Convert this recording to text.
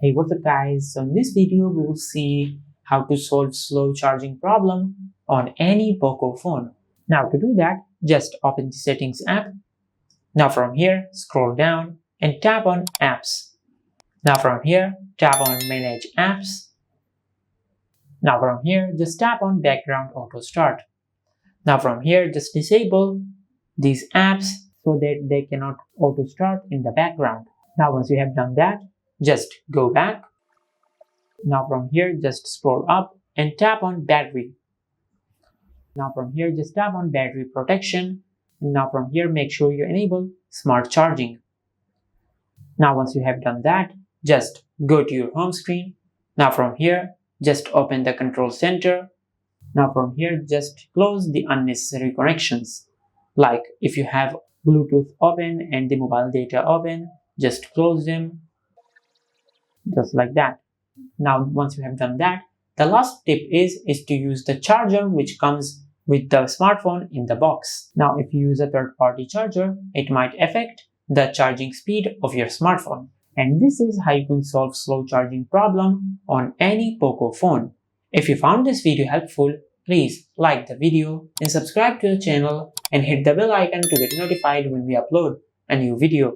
Hey, what's up guys? So in this video we will see how to solve slow charging problem on any Poco phone. Now to do that, just open the settings app. Now from here, scroll down and tap on apps. Now from here, tap on manage apps. Now from here, just tap on background auto start. Now from here, just disable these apps so that they cannot auto start in the background. Now once you have done that, just go back. Now from here, just scroll up and tap on battery. Now from here, just tap on battery protection. Now from here, make sure you enable smart charging. Now once you have done that, just go to your home screen. Now from here, just open the control center. Now from here, just close the unnecessary connections. Like if you have Bluetooth open and the mobile data open, just close them. Just like that. Now once you have done that, the last tip is to use the charger which comes with the smartphone in the box. Now if you use a third-party charger, it might affect the charging speed of your smartphone. And this is how you can solve slow charging problem on any Poco phone. If you found this video helpful, please like the video and subscribe to the channel and hit the bell icon to get notified when we upload a new video.